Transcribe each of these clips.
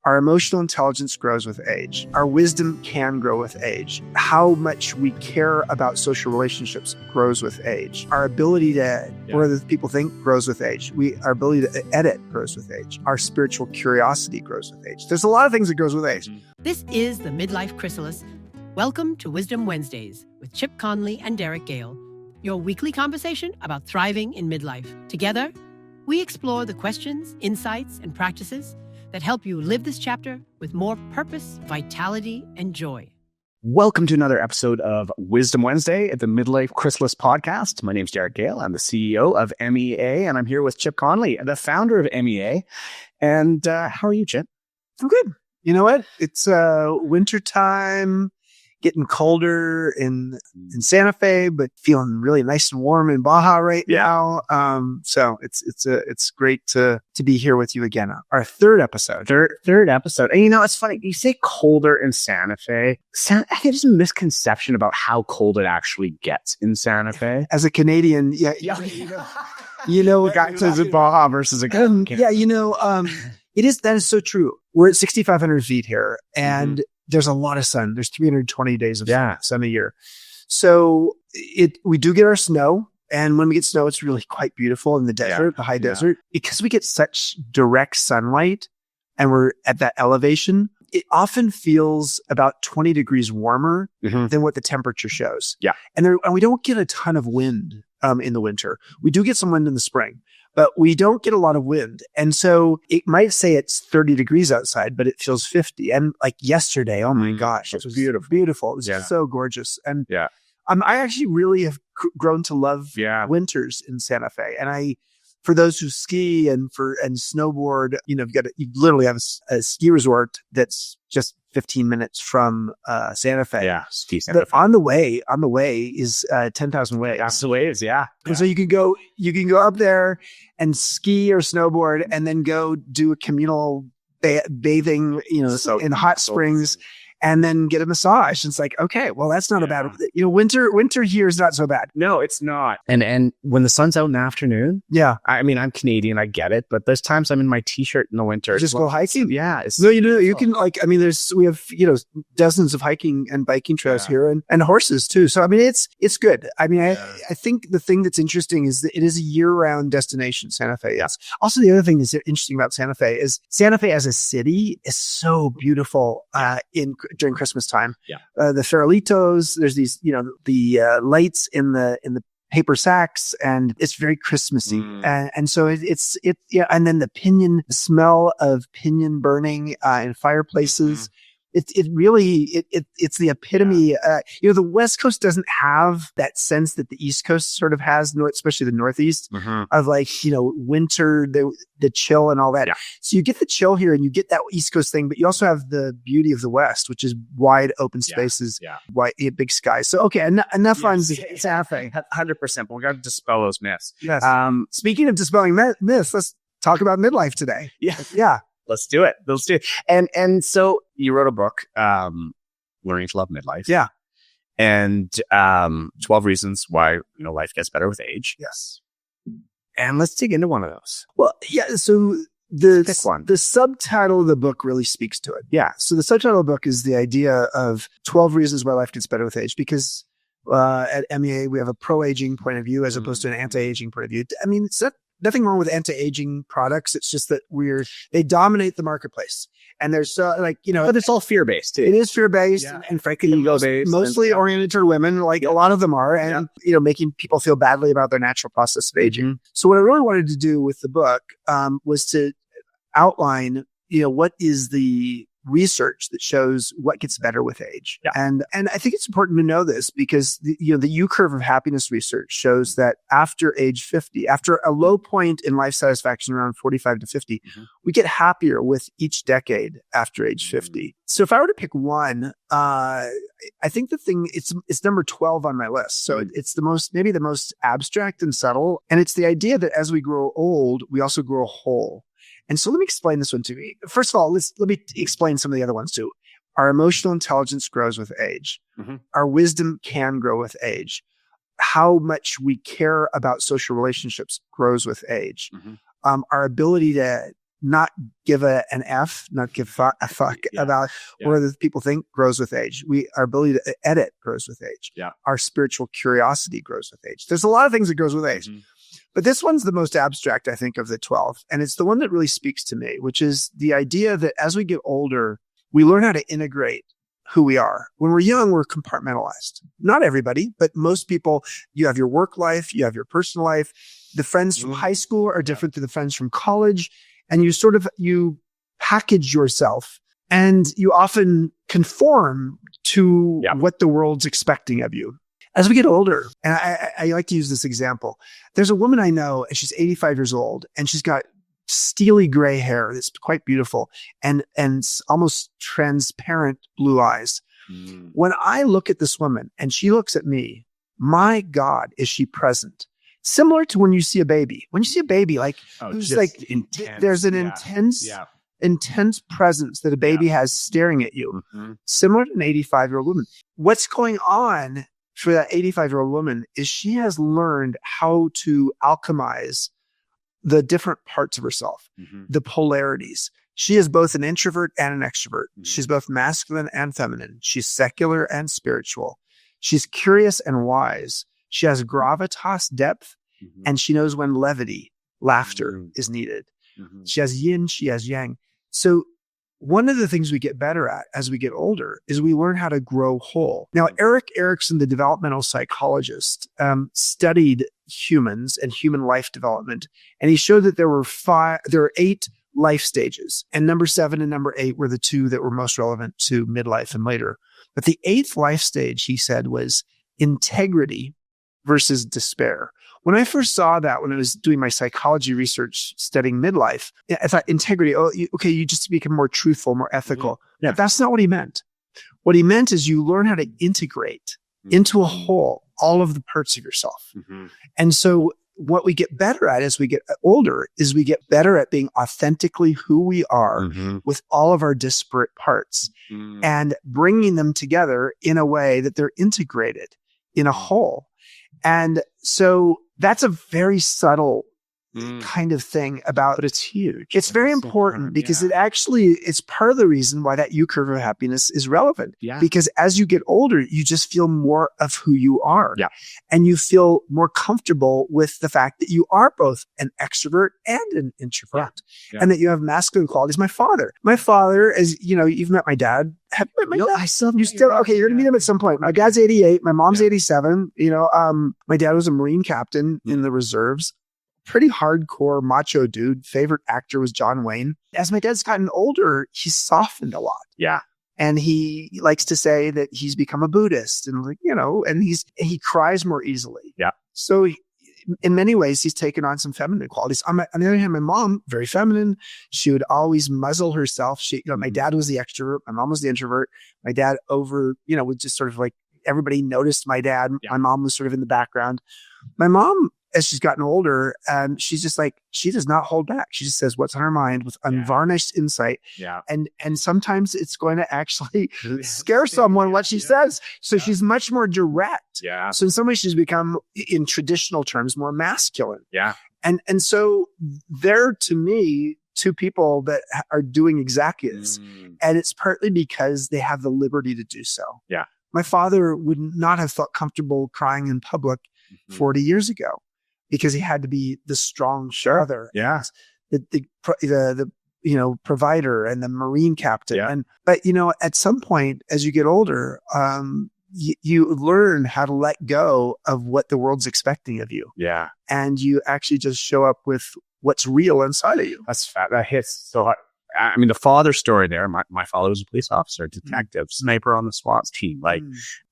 Our emotional intelligence grows with age. Our wisdom can grow with age. How much we care about social relationships grows with age. Our ability to, what other people think, grows with age. Our ability to edit grows with age. Our spiritual curiosity grows with age. There's a lot of things that grows with age. This is the Midlife Chrysalis. Welcome to Wisdom Wednesdays with Chip Conley and Derek Gehl, your weekly conversation about thriving in midlife. Together, we explore the questions, insights, and practices that help you live this chapter with more purpose, vitality, and joy. Welcome to another episode of Wisdom Wednesday at the Midlife Chrysalis podcast. My name's Derek Gehl. I'm the CEO of MEA, and I'm here with Chip Conley, the founder of MEA. And how are you, Chip? I'm good. You know what? It's wintertime, getting colder in Santa Fe, but feeling really nice and warm in Baja right now. So it's great to be here with you again. Our third episode. Third episode. And you know, it's funny. You say colder in Santa Fe. I think there's a misconception about how cold it actually gets in Santa Fe. As a Canadian, you know, Got to Baja versus a that is so true. We're at 6,500 feet here, and there's a lot of sun. There's 320 days of sun a year. So we do get our snow. And when we get snow, it's really quite beautiful in the desert, the high desert, because we get such direct sunlight and we're at that elevation. It often feels about 20 degrees warmer than what the temperature shows. Yeah. And we don't get a ton of wind in the winter. We do get some wind in the spring, but we don't get a lot of wind. And so it might say it's 30 degrees outside, but it feels 50. And like yesterday, oh my gosh, it was beautiful. Beautiful. It was so gorgeous. And I actually really have grown to love winters in Santa Fe. And for those who ski and snowboard, you know, you literally have a ski resort that's just 15 minutes from Santa Fe. Yeah, ski Santa Fe. On the way is 10,000 waves. That's the waves, And so you can go up there and ski or snowboard, and then go do a communal bathing, you know, in hot springs. And then get a massage. It's like, okay, well, that's not a bad, you know, winter here is not so bad. No, it's not. And when the sun's out in the afternoon, I mean, I'm Canadian, I get it, but there's times I'm in my t-shirt in the winter. Just go hiking. Yeah. No, you can we have, you know, dozens of hiking and biking trails here and horses too. So, I mean, it's good. I mean, I think the thing that's interesting is that it is a year-round destination, Santa Fe. Yes. Also, the other thing that's interesting about Santa Fe is Santa Fe as a city is so beautiful during Christmas time. The farolitos, there's these, you know, the lights in the paper sacks, and it's very Christmassy. And so it's and then the smell of pinyon burning in fireplaces. It's the epitome. You know, the West Coast doesn't have that sense that the East Coast sort of has, especially the Northeast, of like, you know, winter, the chill and all that. Yeah. So you get the chill here and you get that East Coast thing, but you also have the beauty of the West, which is wide open spaces, wide, big skies. So, okay, enough on Santa Fe. 100%. But we got to dispel those myths. Yes. Speaking of dispelling myths, let's talk about midlife today. Yeah. Let's do it. And so you wrote a book, Learning to Love Midlife. Yeah. And 12 reasons why, you know, life gets better with age. Yes. And let's dig into one of those. Well, so the subtitle of the book really speaks to it. Yeah. So the subtitle of the book is the idea of 12 reasons why life gets better with age, because at MEA, we have a pro-aging point of view as opposed to an anti-aging point of view. I mean, it's nothing wrong with anti-aging products. It's just that they dominate the marketplace. And there's but it's all fear-based too. It is fear-based and frankly, ego-based, mostly oriented toward women, like a lot of them are, and, you know, making people feel badly about their natural process of aging. So what I really wanted to do with the book, was to outline, you know, what is the research that shows what gets better with age. Yeah. And I think it's important to know this because the U-curve of happiness research shows that after age 50, after a low point in life satisfaction around 45 to 50, we get happier with each decade after age 50. So if I were to pick one, I think it's number 12 on my list. So it's maybe the most abstract and subtle. And it's the idea that as we grow old, we also grow whole. And so let me explain this one to you. First of all, let me explain some of the other ones too. Our emotional intelligence grows with age. Our wisdom can grow with age. How much we care about social relationships grows with age. Our ability to not give an F, not give a fuck about what other people think grows with age. Our ability to edit grows with age. Yeah. Our spiritual curiosity grows with age. There's a lot of things that grows with age. But this one's the most abstract, I think, of the 12. And it's the one that really speaks to me, which is the idea that as we get older, we learn how to integrate who we are. When we're young, we're compartmentalized. Not everybody, but most people, you have your work life, you have your personal life. The friends from high school are different than the friends from college. And you package yourself and you often conform to what the world's expecting of you. As we get older, and I like to use this example, there's a woman I know, and she's 85 years old, and she's got steely gray hair that's quite beautiful and almost transparent blue eyes. When I look at this woman and she looks at me, my God, is she present? Similar to when you see a baby. When you see a baby, like who's like intense. There's an intense presence that a baby has staring at you. Similar to an 85-year-old woman. What's going on for that 85-year-old woman is she has learned how to alchemize the different parts of herself, the polarities. She is both an introvert and an extrovert. She's both masculine and feminine. She's secular and spiritual. She's curious and wise. She has gravitas, depth, and she knows when levity, laughter is needed. She has yin, she has yang. So one of the things we get better at as we get older is we learn how to grow whole. Now, Erik Erikson, the developmental psychologist, studied humans and human life development, and he showed that there were 8 life stages, and number 7 and number 8 were the 2 that were most relevant to midlife and later. But the 8th life stage, he said, was integrity versus despair. When I first saw that, when I was doing my psychology research studying midlife, I thought integrity, you just become more truthful, more ethical. But that's not what he meant. What he meant is you learn how to integrate into a whole all of the parts of yourself. And so what we get better at as we get older is we get better at being authentically who we are with all of our disparate parts and bringing them together in a way that they're integrated in a whole. And so that's a very subtle kind of thing about, but it's huge. It's very important because it's part of the reason why that U curve of happiness is relevant. Because as you get older, you just feel more of who you are. And you feel more comfortable with the fact that you are both an extrovert and an introvert and that you have masculine qualities. My father, as you know, you've met my dad. Have you met my dad? Okay, you're going to meet him at some point. My dad's 88. My mom's 87. You know, my dad was a Marine captain in the reserves. Pretty hardcore macho dude. Favorite actor was John Wayne. As my dad's gotten older, he's softened a lot. And he likes to say that he's become a Buddhist and and he cries more easily. So in many ways, he's taken on some feminine qualities. On the other hand, my mom, very feminine. She would always muzzle herself. My dad was the extrovert. My mom was the introvert. My dad would just sort of like, everybody noticed my dad. My mom was sort of in the background. My mom, as she's gotten older, she's just like, she does not hold back. She just says what's on her mind with unvarnished insight. And sometimes it's going to actually scare someone what she says. So she's much more direct. So in some ways she's become, in traditional terms, more masculine. And so they're, to me, 2 people that are doing exactly this. And it's partly because they have the liberty to do so. My father would not have felt comfortable crying in public 40 years ago, because he had to be the strong father, the provider and the Marine captain. But at some point, as you get older, you learn how to let go of what the world's expecting of you. And you actually just show up with what's real inside of you. That's fat. That hits so hard. I mean, the father story there, my father was a police officer, detective, sniper on the SWAT team.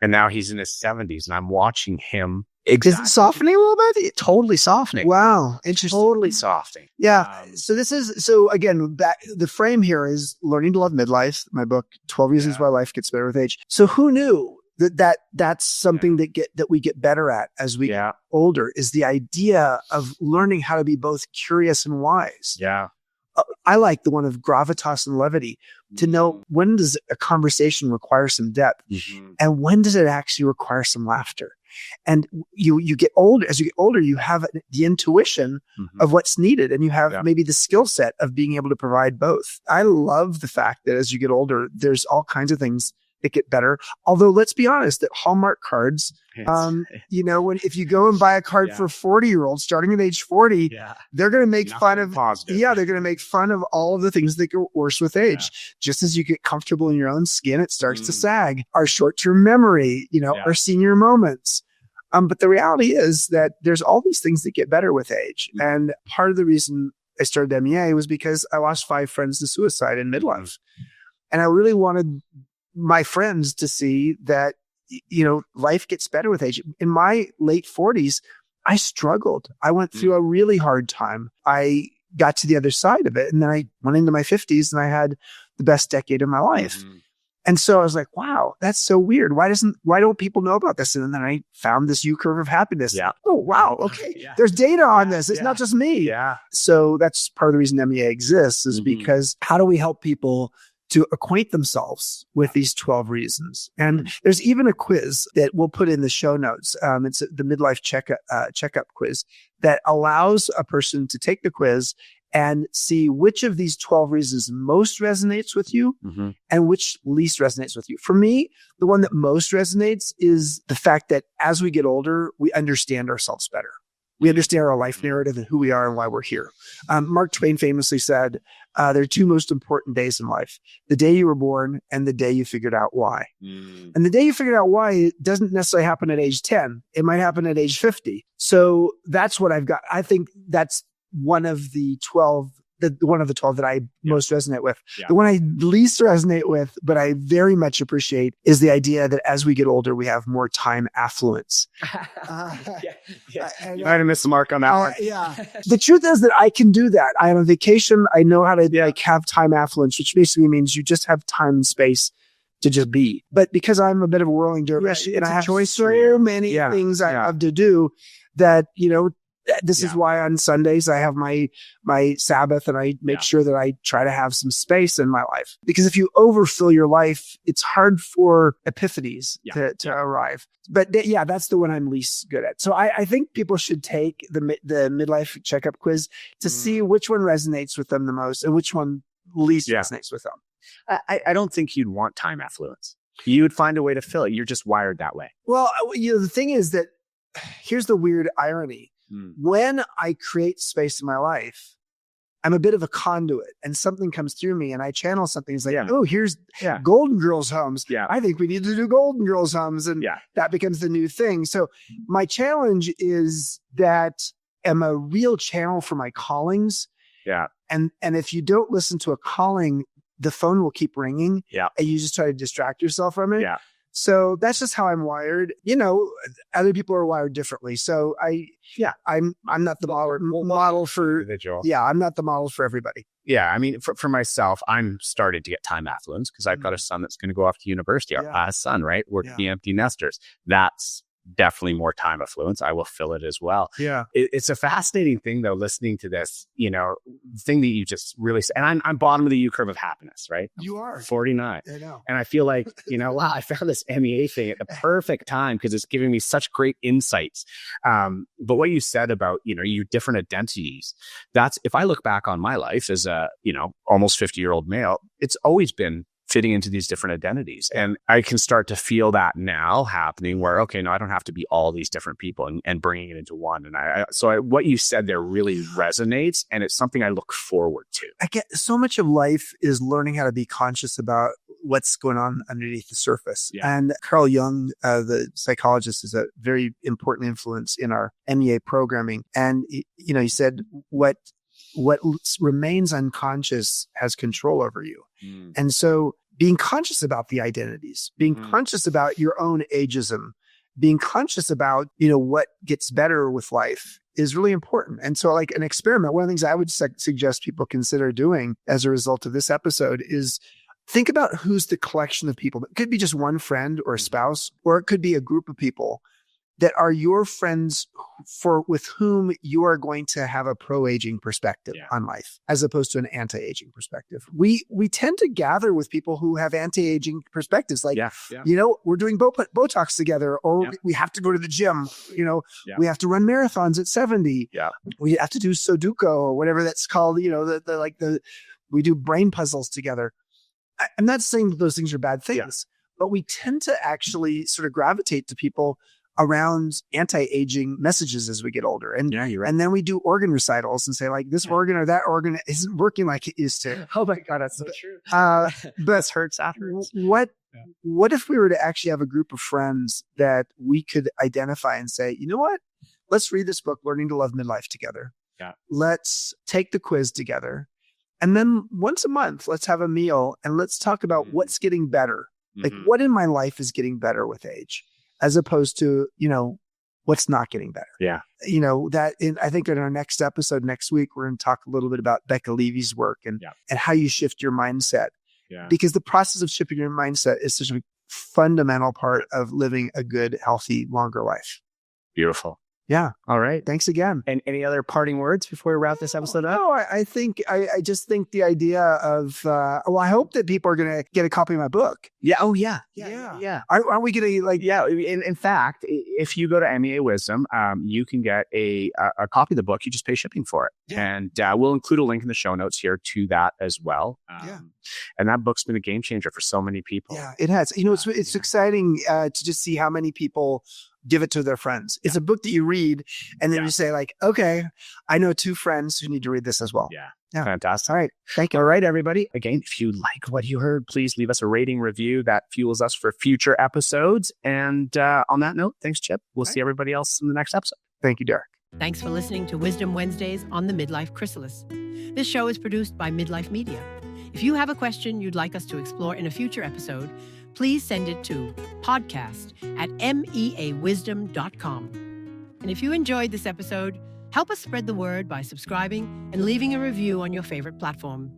And now he's in his 70s and I'm watching him. Is it softening a little bit? Totally softening. Wow. Interesting. Totally softening. So again, the frame here is Learning to Love Midlife, my book, 12 Reasons Why Life Gets Better with Age. So who knew that's something that we get better at as we get older, is the idea of learning how to be both curious and wise. I like the one of gravitas and levity, to know when does a conversation require some depth and when does it actually require some laughter. And you get older. As you get older, you have the intuition of what's needed, and you have maybe the skill set of being able to provide both. I love the fact that as you get older, there's all kinds of things that get better. Although let's be honest, that Hallmark cards, if you go and buy a card for 40-year-olds starting at age 40, they're going to make fun of they're going to make fun of all of the things that get worse with age. Just as you get comfortable in your own skin, it starts to sag. Our short-term memory, our senior moments. But the reality is that there's all these things that get better with age. And part of the reason I started MEA was because I lost 5 friends to suicide in midlife. And I really wanted my friends to see that, life gets better with age. In my late 40s, I struggled. I went through a really hard time. I got to the other side of it. And then I went into my 50s and I had the best decade of my life. And so I was like, wow, that's so weird. Why don't people know about this? And then I found this U-curve of happiness. Oh, wow. Okay. There's data on this. It's not just me. So that's part of the reason MEA exists is because how do we help people to acquaint themselves with these 12 reasons? And there's even a quiz that we'll put in the show notes. It's the Midlife Checkup quiz that allows a person to take the quiz and see which of these 12 reasons most resonates with you and which least resonates with you. For me, the one that most resonates is the fact that as we get older, we understand ourselves better. We understand our life narrative and who we are and why we're here. Mark Twain famously said, there are 2 most important days in life: the day you were born and the day you figured out why. And the day you figured out why, it doesn't necessarily happen at age 10. It might happen at age 50. So that's what I've got. I think that's one of the 12 that I most resonate with. The one I least resonate with, but I very much appreciate, is the idea that as we get older, we have more time affluence. You might have missed the mark on that one. The truth is that I can do that. I am on vacation. I know how to have time affluence, which basically means you just have time and space to just be. But because I'm a bit of a whirling dervish and I have so many things I have to do that, this is why on Sundays I have my Sabbath, and I make sure that I try to have some space in my life. Because if you overfill your life, it's hard for epiphanies to arrive. But that's the one I'm least good at. So I think people should take the Midlife Checkup quiz to see which one resonates with them the most and which one least resonates with them. I don't think you'd want time affluence. You would find a way to fill it. You're just wired that way. Well, the thing is that here's the weird irony. When I create space in my life, I'm a bit of a conduit, and something comes through me and I channel something. It's like, oh, here's Golden Girls homes. I think we need to do Golden Girls homes. And that becomes the new thing. So my challenge is that I'm a real channel for my callings. And if you don't listen to a calling, the phone will keep ringing and you just try to distract yourself from it. So that's just how I'm wired. Other people are wired differently. So I'm not the model for individual. I'm not the model for everybody. I mean, for myself, I'm starting to get time affluence because I've got a son that's going to go off to university. Our son, right? We're the empty nesters. That's definitely more time affluence. I will fill it as well. It's a fascinating thing though, listening to this, thing that you just really said. And I'm bottom of the U-curve of happiness, right? You are 49. I know. And I feel like, wow, I found this MEA thing at the perfect time because it's giving me such great insights. But what you said about, your different identities, that's, if I look back on my life as a, almost 50-year-old male, it's always been fitting into these different identities. And I can start to feel that now happening where, okay, no, I don't have to be all these different people and bringing it into one. And what you said there really resonates, and it's something I look forward to. I get so much of life is learning how to be conscious about what's going on underneath the surface. And Carl Jung, the psychologist, is a very important influence in our MEA programming. And, he said, what remains unconscious has control over you. And so being conscious about the identities, being conscious about your own ageism, being conscious about, what gets better with life is really important. And so like an experiment, one of the things I would suggest people consider doing as a result of this episode is think about who's the collection of people. It could be just one friend or a spouse, or it could be a group of people. that are your friends with whom you are going to have a pro-aging perspective on life, as opposed to an anti-aging perspective. We tend to gather with people who have anti-aging perspectives. Like, we're doing Botox together, or we have to go to the gym. We have to run marathons at 70. Yeah. We have to do Sudoku or whatever that's called. We do brain puzzles together. I'm not saying that those things are bad things, but we tend to actually sort of gravitate to people around anti-aging messages as we get older. And you're right. And then we do organ recitals and say, like, this organ or that organ isn't working like it used to. Oh my God, that's so true. This hurts afterwards. What if we were to actually have a group of friends that we could identify and say, you know what? Let's read this book, Learning to Love Midlife, together. Yeah. Let's take the quiz together. And then once a month, let's have a meal and let's talk about what's getting better. Like, what in my life is getting better with age, as opposed to, what's not getting better. Yeah. I think in our next episode next week, we're going to talk a little bit about Becca Levy's work and how you shift your mindset. Yeah. Because the process of shifting your mindset is such a fundamental part of living a good, healthy, longer life. Beautiful. Yeah. All right. Thanks again. And any other parting words before we wrap this episode up? No, I just think the idea of, I hope that people are going to get a copy of my book. Yeah. Oh, yeah. Yeah. Aren't we going to Yeah. In fact, if you go to MEA Wisdom, you can get a copy of the book. You just pay shipping for it. Yeah. And we'll include a link in the show notes here to that as well. And that book's been a game changer for so many people. Yeah, it has. It's exciting to just see how many people give it to their friends. It's a book that you read and then you say, like, okay, I know 2 friends who need to read this as well. Yeah. Fantastic. All right. Thank you. All right, everybody. Again, if you like what you heard, please leave us a rating review. That fuels us for future episodes. And on that note, thanks, Chip. We'll see everybody else in the next episode. Thank you, Derek. Thanks for listening to Wisdom Wednesdays on the Midlife Chrysalis. This show is produced by Midlife Media. If you have a question you'd like us to explore in a future episode, please send it to podcast@meawisdom.com. And if you enjoyed this episode, help us spread the word by subscribing and leaving a review on your favorite platform.